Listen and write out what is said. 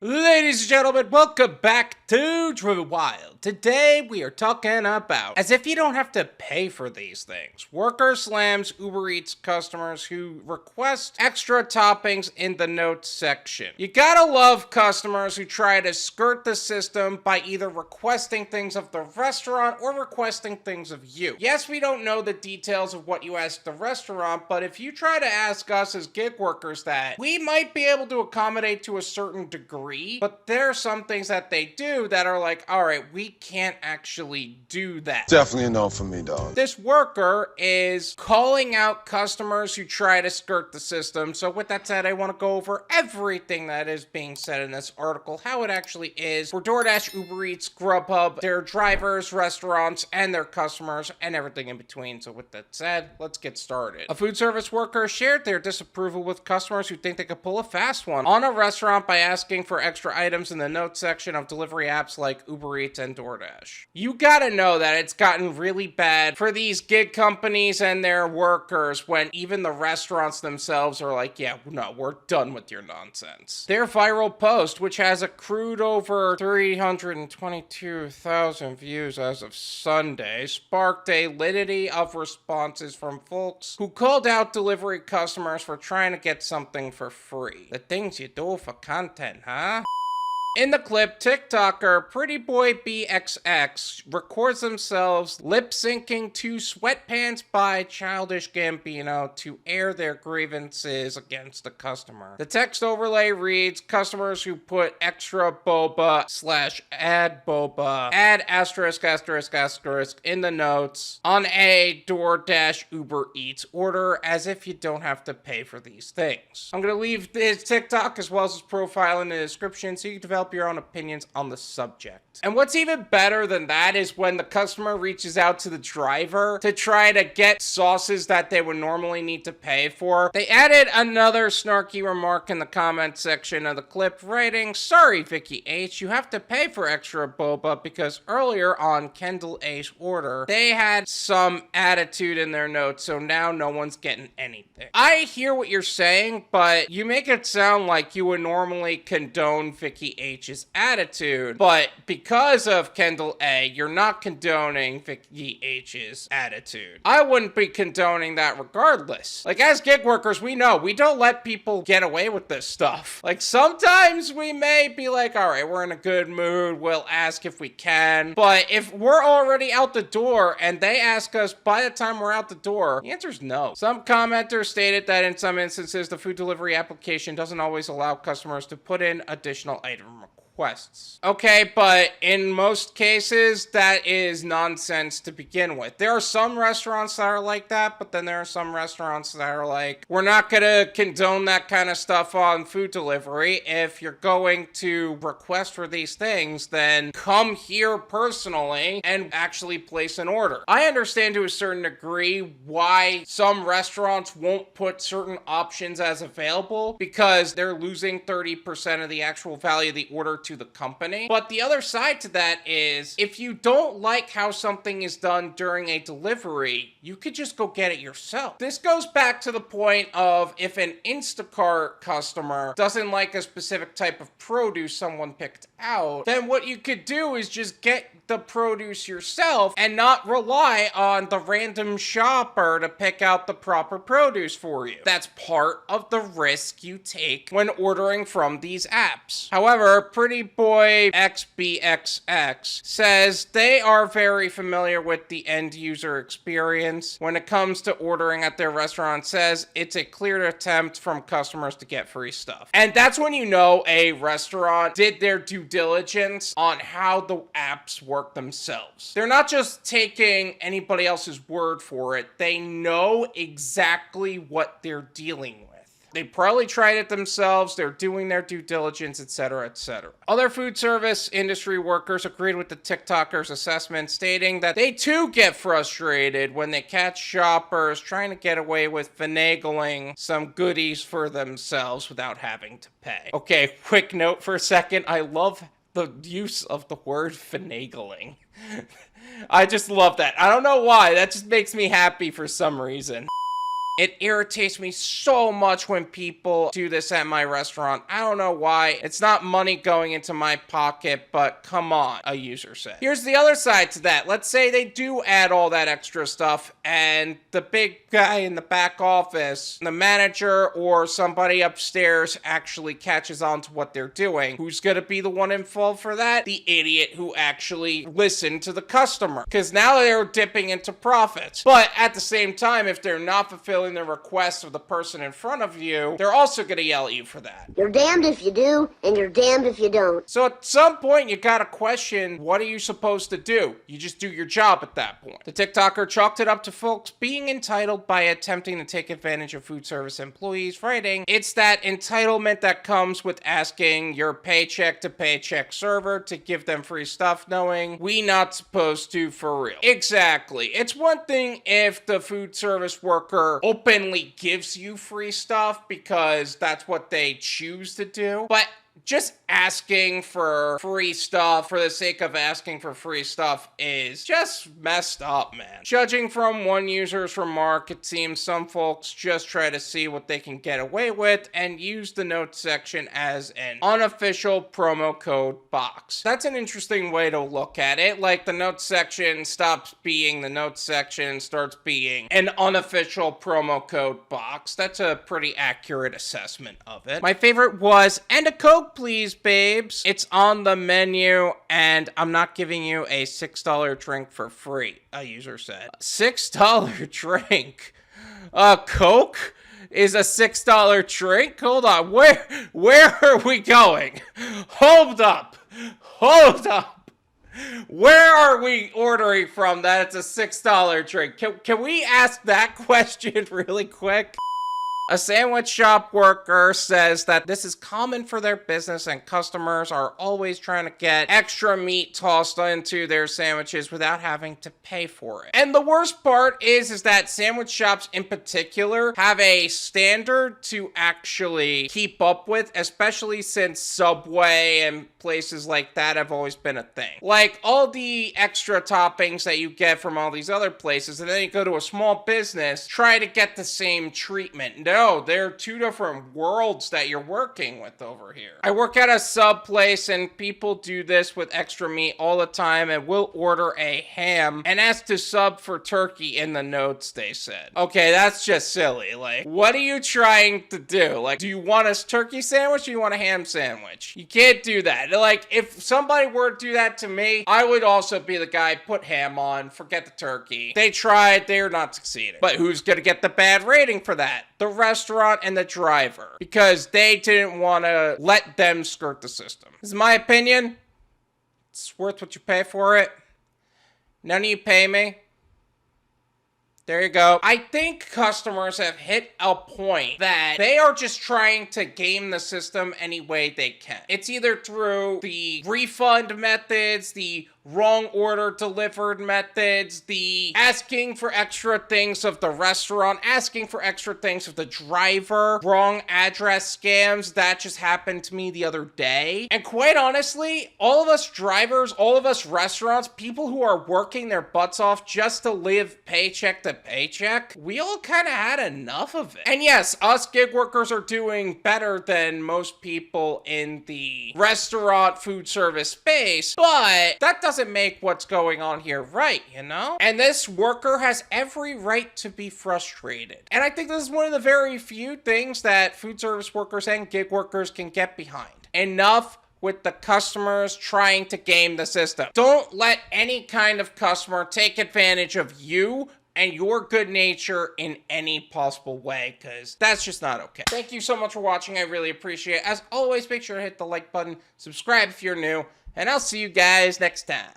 Ladies and gentlemen, welcome back to Driven Wyld. Today we are talking about, as if you don't have to pay for these things, worker slams UberEats customers who request extra toppings in the notes section. You gotta love customers who try to skirt the system by either requesting things of the restaurant or requesting things of you. Yes, we don't know the details of what you ask the restaurant, but if you try to ask us as gig workers that, we might be able to accommodate to a certain degree. But there are some things that they do that are like, all right, we can't actually do that. Definitely a no for me, dog. This worker is calling out customers who try to skirt the system. So with that said, I want to go over everything that is being said in this article, how it actually is for DoorDash, UberEats, Grubhub, their drivers, restaurants, and their customers, and everything in between. So with that said, let's get started. A food service worker shared their disapproval with customers who think they could pull a fast one on a restaurant by asking for extra items in the notes section of delivery apps like Uber Eats and DoorDash. You gotta know that it's gotten really bad for these gig companies and their workers when even the restaurants themselves are like, yeah, no, we're done with your nonsense. Their viral post, which has accrued over 322,000 views as of Sunday, sparked a litany of responses from folks who called out delivery customers for trying to get something for free. The things you do for content, huh? In the clip, TikToker Prettyboybexx records themselves lip-syncing to Sweatpants by Childish Gambino to air their grievances against the customer. The text overlay reads, customers who put extra boba / add boba, add **** in the notes on a DoorDash Uber Eats order as if you don't have to pay for these things. I'm going to leave his TikTok as well as his profile in the description so you can develop your own opinions on the subject. And what's even better than that is when the customer reaches out to the driver to try to get sauces that they would normally need to pay for. They added another snarky remark in the comment section of the clip writing, sorry Vicky H, you have to pay for extra boba because earlier on Kendall A's order, they had some attitude in their notes, so now no one's getting anything. I hear what you're saying, but you make it sound like you would normally condone Vicky H's attitude, but because of Kendall A, you're not condoning Vicky H's attitude. I wouldn't be condoning that regardless. Like, as gig workers, we know we don't let people get away with this stuff. Like, sometimes we may be like, all right, we're in a good mood, we'll ask if we can, but if we're already out the door and they ask us by the time we're out the door, the answer is no. Some commenters stated that in some instances, the food delivery application doesn't always allow customers to put in additional item requests. Okay, but in most cases, that is nonsense to begin with. There are some restaurants that are like that, but then there are some restaurants that are like, we're not gonna condone that kind of stuff on food delivery. If you're going to request for these things, then come here personally and actually place an order. I understand to a certain degree why some restaurants won't put certain options as available because they're losing 30% of the actual value of the order to the company. But the other side to that is, if you don't like how something is done during a delivery, you could just go get it yourself. This goes back to the point of if an Instacart customer doesn't like a specific type of produce someone picked out, then what you could do is just get the produce yourself and not rely on the random shopper to pick out the proper produce for you. That's part of the risk you take when ordering from these apps. However, Prettyboybexx says they are very familiar with the end user experience when it comes to ordering at their restaurant. Says it's a clear attempt from customers to get free stuff. And that's when you know a restaurant did their due diligence on how the apps work themselves. They're not just taking anybody else's word for it. They know exactly what they're dealing with. They probably tried it themselves, they're doing their due diligence, etc., etc. Other food service industry workers agreed with the TikToker's assessment, stating that they too get frustrated when they catch shoppers trying to get away with finagling some goodies for themselves without having to pay. Okay, quick note for a second. I love the use of the word finagling. I just love that. I don't know why. That just makes me happy for some reason. It irritates me so much when people do this at my restaurant. I don't know why. It's not money going into my pocket, but come on, a user said. Here's the other side to that. Let's say they do add all that extra stuff and the big guy in the back office, the manager or somebody upstairs actually catches on to what they're doing. Who's gonna be the one in fault for that? The idiot who actually listened to the customer. Because now they're dipping into profits. But at the same time, if they're not fulfilling the request of the person in front of you, they're also gonna yell at you for that. You're damned if you do, and you're damned if you don't. So at some point, you gotta question, what are you supposed to do? You just do your job at that point. The TikToker chalked it up to folks being entitled by attempting to take advantage of food service employees, writing, "It's that entitlement that comes with asking your paycheck to paycheck server to give them free stuff, knowing we not supposed to for real." Exactly. It's one thing if the food service worker openly gives you free stuff because that's what they choose to do, but just asking for free stuff for the sake of asking for free stuff is just messed up, man. Judging from one user's remark, it seems some folks just try to see what they can get away with and use the notes section as an unofficial promo code box. That's an interesting way to look at it. Like, the notes section stops being the notes section, starts being an unofficial promo code box. That's a pretty accurate assessment of it. My favorite was, "And a Coke, please, babes. It's on the menu, and I'm not giving you a $6 drink for free," a user said. $6 drink? Coke is a $6 drink? Hold on, where are we going? Hold up. Where are we ordering from that it's a $6 drink? Can we ask that question really quick? A sandwich shop worker says that this is common for their business and customers are always trying to get extra meat tossed into their sandwiches without having to pay for it. And the worst part is that sandwich shops in particular have a standard to actually keep up with, especially since Subway and places like that have always been a thing. Like, all the extra toppings that you get from all these other places, and then you go to a small business, try to get the same treatment. No, they're two different worlds that you're working with over here. I work at a sub place and people do this with extra meat all the time and will order a ham and ask to sub for turkey in the notes, they said. Okay, that's just silly. Like, what are you trying to do? Like, do you want a turkey sandwich or do you want a ham sandwich? You can't do that. Like, if somebody were to do that to me, I would also be the guy, put ham on, forget the turkey. They tried, they're not succeeding. But who's gonna get the bad rating for that? The restaurant and the driver, because they didn't want to let them skirt the system. This is my opinion. It's worth what you pay for it. None of you pay me. There you go. I think customers have hit a point that they are just trying to game the system any way they can. It's either through the refund methods, the wrong order delivered methods, the asking for extra things of the restaurant, asking for extra things of the driver, wrong address scams. That just happened to me the other day. And quite honestly, all of us drivers, all of us restaurants, people who are working their butts off just to live paycheck to paycheck, we all kind of had enough of it. And yes, us gig workers are doing better than most people in the restaurant food service space, but that doesn't make what's going on here right, you know? And this worker has every right to be frustrated. And I think this is one of the very few things that food service workers and gig workers can get behind. Enough with the customers trying to game the system. Don't let any kind of customer take advantage of you and your good nature in any possible way, because that's just not okay. Thank you so much for watching. I really appreciate it. As always, make sure to hit the like button, subscribe if you're new, and I'll see you guys next time.